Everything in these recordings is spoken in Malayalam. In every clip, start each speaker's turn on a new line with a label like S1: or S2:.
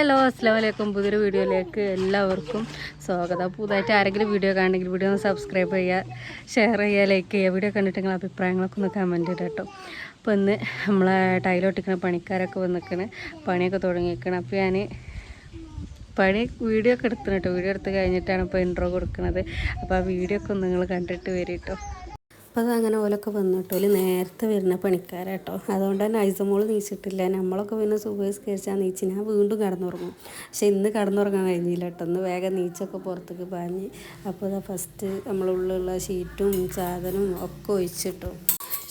S1: ഹലോ അസ്സലാമു അലൈക്കും. പുതിയൊരു വീഡിയോയിലേക്ക് എല്ലാവർക്കും സ്വാഗതം. പുതുതായിട്ട് ആരെങ്കിലും വീഡിയോ കാണണമെങ്കിൽ വീഡിയോ ഒന്ന് സബ്സ്ക്രൈബ് ചെയ്യുക, ഷെയർ ചെയ്യുക, ലൈക്ക് ചെയ്യുക. വീഡിയോ കണ്ടിട്ട് നിങ്ങളുടെ അഭിപ്രായങ്ങളൊക്കെ ഒന്ന് കമൻറ്റ് ചെയ്ത് കേട്ടോ. അപ്പോൾ ഇന്ന് നമ്മളെ ടൈലൊട്ടിക്കുന്ന പണിക്കാരൊക്കെ വന്നിരിക്കണ്, പണിയൊക്കെ തുടങ്ങിയിരിക്കണം. അപ്പോൾ ഞാൻ വീഡിയോ ഒക്കെ എടുത്തിന് കേട്ടോ. വീഡിയോ എടുത്ത് കഴിഞ്ഞിട്ടാണ് ഇപ്പോൾ ഇൻട്രോ കൊടുക്കുന്നത്. അപ്പോൾ ആ വീഡിയോ ഒക്കെ ഒന്ന് നിങ്ങൾ കണ്ടിട്ട് വരും കേട്ടോ. അപ്പോൾ അതങ്ങനെ ഓലൊക്കെ വന്നിട്ട് ഓല് നേരത്തെ വരുന്ന പണിക്കാരാട്ടോ. അതുകൊണ്ട് തന്നെ ഐസമോൾ നീച്ചിട്ടില്ല. നമ്മളൊക്കെ പിന്നെ സുബഹിസ്കരിച്ചാൽ നീച്ച് ഞാൻ വീണ്ടും കിടന്നുറങ്ങും. പക്ഷെ ഇന്ന് കിടന്നുറങ്ങാൻ കഴിഞ്ഞില്ല കേട്ടോ. ഒന്ന് വേഗം നീച്ചൊക്കെ പുറത്തേക്ക് പാഞ്ഞ്. അപ്പോൾ ഇതാ ഫസ്റ്റ് നമ്മളുള്ളിലുള്ള ഷീറ്റും സാധനവും ഒക്കെ ഒഴിച്ചിട്ടോ.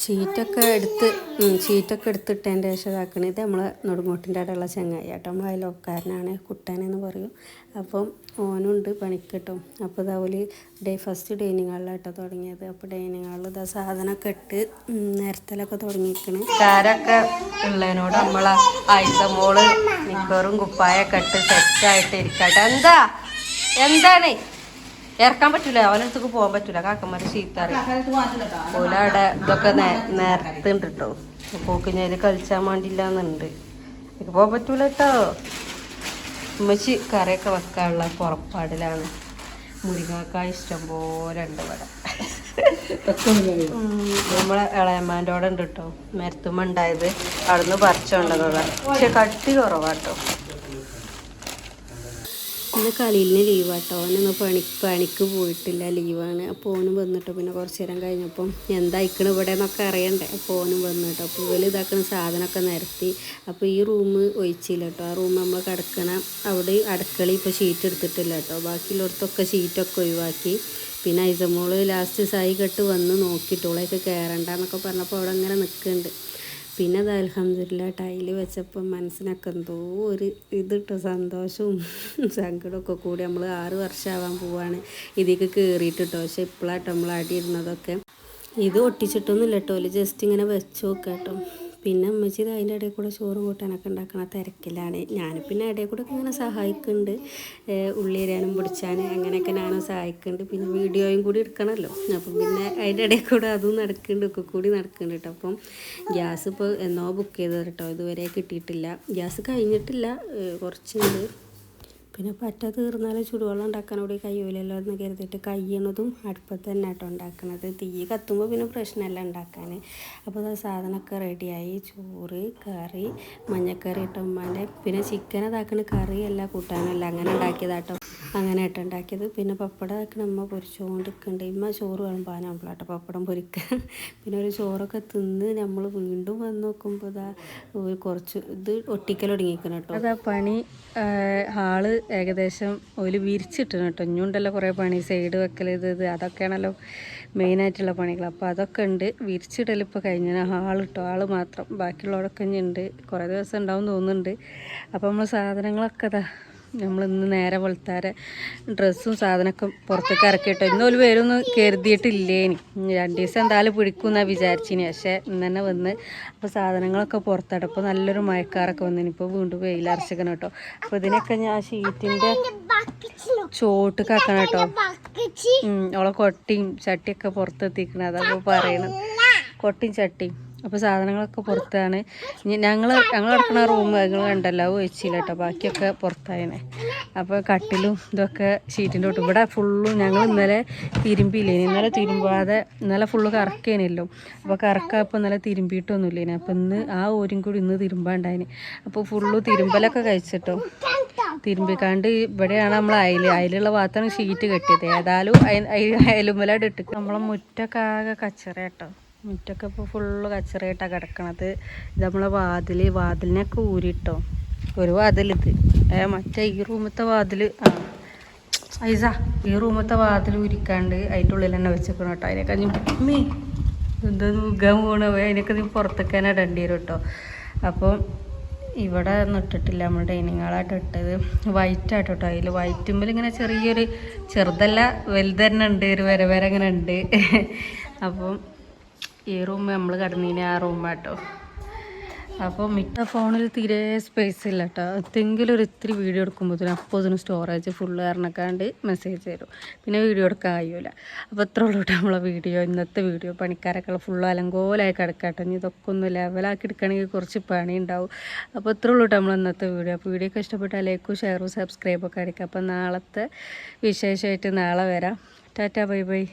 S1: ഷീറ്റൊക്കെ എടുത്തിട്ടതിൻ്റെ ശേഷം ഇതാക്കണത് ഇത് നമ്മളെ നെടുങ്ങോട്ടിൻ്റെ അവിടെയുള്ള ചങ്ങായി കേട്ടോ. നമ്മൾ അയൽവക്കാരനാണ്, കുട്ടാനെന്ന് പറയും. അപ്പം ഓനുണ്ട് പണിക്കിട്ടും. അപ്പോൾ ഇതാ ഫസ്റ്റ് ഡൈനിങ് ഹാളിലാട്ടോ തുടങ്ങിയത്. അപ്പോൾ ഡൈനിങ് ഹാളിൽ ഇതാ സാധനമൊക്കെ ഇട്ട് നേരത്തിലൊക്കെ തുടങ്ങിയിരിക്കണ്. കാരൊക്കെ ഉള്ളതിനോട് നമ്മളെ ഐസമോള് നിക്കറും കുപ്പായൊക്കെ ഇട്ട് സെറ്റായിട്ട് ഇരിക്കട്ടെ. എന്താണ് ഇറക്കാൻ പറ്റൂല, അവനടുത്തേക്ക് പോകാൻ പറ്റൂല. കാക്കന്മാര് ചീത്താറി പോലെ അവിടെ ഇതൊക്കെ നേരത്തുണ്ട് കേട്ടോ. പോക്കിഞ്ഞതിൽ കളിച്ചാൻ വേണ്ടിയില്ലാന്നുണ്ട്. എനിക്ക് പോകാൻ പറ്റൂല കേട്ടോ. ഉമ്മച്ചി കറിയൊക്കെ വെക്കാനുള്ള പുറപ്പാടിലാണ്. മുരിങ്ങക്കായ ഇഷ്ടം പോലെ ഉണ്ട് ഇവിടെ. നമ്മളെ ഇളയമ്മാൻ്റെ അവിടെ ഉണ്ട് കേട്ടോ. മരത്തുമ്മ ഉണ്ടായത് അവിടുന്ന് പറിച്ചുകൊണ്ടതാണ്. പക്ഷെ കട്ടി കുറവാട്ടോ. ഇന്ന് കളിയിലിന് ലീവാട്ടോ. ഓനൊന്നും പണിക്ക് പോയിട്ടില്ല, ലീവാണ്. അപ്പോൾ ഓനും വന്നിട്ടോ. പിന്നെ കുറച്ച് നേരം കഴിഞ്ഞപ്പം എന്തായിക്കണം ഇവിടെ എന്നൊക്കെ അറിയണ്ടേ. അപ്പോൾ ഓനും വന്നിട്ടോ. അപ്പോൾ ഇവർ ഇതാക്കുന്ന സാധനമൊക്കെ നിരത്തി. അപ്പോൾ ഈ റൂം ഒഴിച്ചില്ല കേട്ടോ. ആ റൂം നമ്മൾ കിടക്കണം. അവിടെ അടുക്കള ഇപ്പോൾ ഷീറ്റ് എടുത്തിട്ടില്ല കേട്ടോ. ബാക്കിയുള്ളടത്തൊക്കെ ഷീറ്റൊക്കെ ഒഴിവാക്കി. പിന്നെ ഐസമോള് ലാസ്റ്റ് സായി കെട്ട് വന്ന് നോക്കിയിട്ടോളേക്ക് കയറണ്ടെന്നൊക്കെ പറഞ്ഞപ്പോൾ അവിടെ അങ്ങനെ നിൽക്കുന്നുണ്ട്. പിന്നെ അത് അൽഹംദുലില്ലാ ടൈല് വെച്ചപ്പോൾ മനസ്സിനൊക്കെ എന്തോ ഒരു ഇതിട്ടോ സന്തോഷവും സങ്കടമൊക്കെ കൂടി. നമ്മൾ 6 വർഷമാവാൻ പോവാണ് ഇതിലേക്ക് കയറിയിട്ടോ. പക്ഷെ ഇപ്പോഴാട്ടോ നമ്മൾ അടിയിരുന്നതൊക്കെ. ഇത് ഒട്ടിച്ചിട്ടൊന്നുമില്ല കേട്ടോ. ജസ്റ്റ് ഇങ്ങനെ വെച്ച് നോക്കാം കേട്ടോ. പിന്നെ അമ്മച്ചി അതിൻ്റെ ഇടയിൽ കൂടെ ചോറും കൂട്ടാനൊക്കെ ഉണ്ടാക്കണ തിരക്കിലാണ്. ഞാൻ പിന്നെ ഇടയിൽ കൂടെ ഒക്കെ ഇങ്ങനെ സഹായിക്കുന്നുണ്ട്. ഉള്ളി അരിയാനും പിടിച്ചാൻ അങ്ങനെയൊക്കെ ഞാനും സഹായിക്കുന്നുണ്ട്. പിന്നെ വീഡിയോയും കൂടി എടുക്കണമല്ലോ. അപ്പം പിന്നെ അതിൻ്റെ ഇടയിൽ കൂടെ അതും നടക്കുന്നുണ്ട്, ഒക്കെ കൂടി നടക്കുന്നുണ്ട് കേട്ടോ. അപ്പം ഗ്യാസ് ഇപ്പോൾ എന്നോ ബുക്ക് ചെയ്തത് കേട്ടോ. ഇതുവരെ കിട്ടിയിട്ടില്ല. ഗ്യാസ് കഴിഞ്ഞിട്ടില്ല, കുറച്ചുണ്ട്. പിന്നെ പറ്റ തീർന്നാലും ചുടുവെള്ളം ഉണ്ടാക്കാനോട് കഴിയൂലല്ലോ എന്ന് കരുതിയിട്ട് കഴിയണതും അടുപ്പത്ത് തന്നെ കേട്ടോ ഉണ്ടാക്കണത്. തീ കത്തുമ്പോൾ പിന്നെ പ്രശ്നമല്ല ഉണ്ടാക്കാൻ. അപ്പോൾ അത് സാധനമൊക്കെ റെഡിയായി. ചോറ്, കറി, മഞ്ഞക്കറി ഇട്ടോ ഉമ്മാൻ്റെ. പിന്നെ ചിക്കൻ അതാക്കണ കറിയല്ല കൂട്ടാനല്ല, അങ്ങനെ ഉണ്ടാക്കിയതാട്ടോ. അങ്ങനെ ആട്ടോ ഉണ്ടാക്കിയത്. പിന്നെ പപ്പടം ആക്കണ അമ്മ പൊരിച്ചുകൊണ്ടിരിക്കുന്നുണ്ട്. ഇമ്മ ചോറ് വിളമ്പാനാകുമ്പോഴാട്ടോ പപ്പടം പൊരിക്കുക. പിന്നെ ഒരു ചോറൊക്കെ തിന്ന് നമ്മൾ വീണ്ടും വന്ന് നോക്കുമ്പോൾ ഇതാ കുറച്ച് ഇത് ഒട്ടിക്കൽ തുടങ്ങിയിരിക്കണം കേട്ടോ. അതാ പണി ഹാള് ഏകദേശം ഒരു വിരിച്ചിട്ടണം കേട്ടോ. ഇനിയുണ്ടല്ലോ കുറേ പണി, സൈഡ് വെക്കൽ ഇത് അതൊക്കെയാണല്ലോ മെയിനായിട്ടുള്ള പണികൾ. അപ്പോൾ അതൊക്കെ ഉണ്ട്. വിരിച്ചിടൽ ഇപ്പോൾ കഴിഞ്ഞാൽ ഹാൾ ഇട്ടോ. ഹാള് മാത്രം, ബാക്കിയുള്ളവരൊക്കെ ഇനി ഉണ്ട്. കുറേ ദിവസം ഉണ്ടാവും തോന്നുന്നുണ്ട്. അപ്പോൾ നമ്മൾ സാധനങ്ങളൊക്കെ നമ്മൾ ഇന്ന് നേരെ വെളുത്താരെ ഡ്രസ്സും സാധനമൊക്കെ പുറത്തേക്ക് ഇറക്കിയിട്ടോ. ഇന്നൊരു വരുമെന്ന് കരുതിയിട്ടില്ലേനി. 2 ദിവസം എന്തായാലും പിടിക്കുമെന്നാണ് വിചാരിച്ചിനി. പക്ഷേ ഇന്ന് തന്നെ വന്ന്. അപ്പോൾ സാധനങ്ങളൊക്കെ പുറത്തിടും. അപ്പോൾ നല്ലൊരു മഴക്കാറൊക്കെ വന്നിനി. ഇപ്പോൾ വീണ്ടും വെയിലറച്ചിക്കണം കേട്ടോ. അപ്പോൾ ഇതിനൊക്കെ ഞാൻ ഷീറ്റിൻ്റെ ചോട്ടിക്കാക്കണം കേട്ടോ. അവളെ കൊട്ടിയും ചട്ടിയൊക്കെ പുറത്തെത്തിക്കണം. അതൊക്കെ പറയണം, കൊട്ടിയും ചട്ടിയും. അപ്പോൾ സാധനങ്ങളൊക്കെ പുറത്താണ്. ഞങ്ങൾ കിടക്കുന്ന റൂം നിങ്ങൾ കണ്ടല്ലോ, ഒഴിച്ചില്ല കേട്ടോ. ബാക്കിയൊക്കെ പുറത്തായനെ. അപ്പോൾ കട്ടിലും ഇതൊക്കെ ഷീറ്റിൻ്റെ തൊട്ട് ഇവിടെ ഫുള്ളും ഞങ്ങൾ ഇന്നലെ തിരുമ്പിയില്ലേനി. ഇന്നലെ തിരുമ്പാതെ ഇന്നലെ ഫുള്ള് കറക്കേനല്ലോ. അപ്പോൾ കറക്കപ്പോൾ ഇന്നലെ തിരുമ്പിയിട്ടൊന്നുമില്ലേനി. അപ്പോൾ ഇന്ന് ആ ഓരും കൂടി ഇന്ന് തിരുമ്പാണ്ടായിന്. അപ്പോൾ ഫുള്ള് തിരുമ്പലൊക്കെ കഴിച്ചിട്ടോ. തിരുമ്പിക്കാണ്ട് ഇവിടെയാണ് നമ്മൾ അയലുള്ള ഭാഗത്താണ് ഷീറ്റ് കെട്ടിയത്. ഏതായാലും അയലുമ്പലായിട്ട് ഇട്ട് നമ്മളെ മുറ്റൊക്കെ ആകെ കച്ചറ കേട്ടോ. മുറ്റൊക്കെ ഇപ്പോൾ ഫുള്ള് കച്ചറയായിട്ടാണ് കിടക്കണത്. ഇത് നമ്മളെ വാതിലിനൊക്കെ ഊരിട്ടോ. ഒരു വാതിലിത്, മറ്റേ ഈ റൂമത്തെ വാതിൽ ഈ റൂമത്തെ വാതിൽ ഉരിക്കാണ്ട് അതിൻ്റെ ഉള്ളിൽ തന്നെ വെച്ചേക്കണം കേട്ടോ. അതിനൊക്കെ എന്താ മുഖം പോകണ അതിനൊക്കെ നീ പുറത്തേക്ക് തന്നെ ഇടേണ്ടി വരും കേട്ടോ. അപ്പം ഇവിടെ ഒന്നും ഇട്ടിട്ടില്ല. നമ്മൾ ഡൈനിങ് ഹാളായിട്ട് ഇട്ടത് വൈറ്റാട്ടോ കേട്ടോ. അതിൽ വൈറ്റുമ്പോൾ ഇങ്ങനെ ചെറിയൊരു ചെറുതല്ല വലുത് തന്നെ ഉണ്ട്, ഒരു വര ഇങ്ങനെ ഉണ്ട്. അപ്പം ഈ റൂം നമ്മൾ കിടന്നീന് ആ റൂമാട്ടോ.
S2: അപ്പോൾ മിക്ക ഫോണിൽ തീരെ സ്പേസ് ഇല്ല കേട്ടോ. എന്തെങ്കിലും ഒരു ഇത്തിരി വീഡിയോ എടുക്കുമ്പോഴത്തേനും അപ്പോൾ ഇതിന് സ്റ്റോറേജ് ഫുള്ള് കാരണക്കാണ്ട് മെസ്സേജ് തരും. പിന്നെ വീഡിയോ എടുക്കാൻ കഴിയൂല. അപ്പോൾ ഇത്ര ഉള്ളൂ കേട്ടോ നമ്മളെ വീഡിയോ. ഇന്നത്തെ വീഡിയോ പണിക്കാരൊക്കെ ഫുള്ള് അലങ്കോലമായി കിടക്കാട്ടോ. ഇനി ഇതൊക്കെ ഒന്ന് ലെവലാക്കി എടുക്കണമെങ്കിൽ കുറച്ച് പണി ഉണ്ടാവും. അപ്പോൾ ഇത്ര ഉള്ളൂ കേട്ടോ നമ്മൾ ഇന്നത്തെ വീഡിയോ. അപ്പോൾ വീഡിയോ ഒക്കെ ഇഷ്ടപ്പെട്ടാൽ ലൈക്കും ഷെയറും സബ്സ്ക്രൈബൊക്കെ അടിക്കുക. അപ്പോൾ നാളത്തെ വിശേഷമായിട്ട് നാളെ വരാം. Tata bye bye.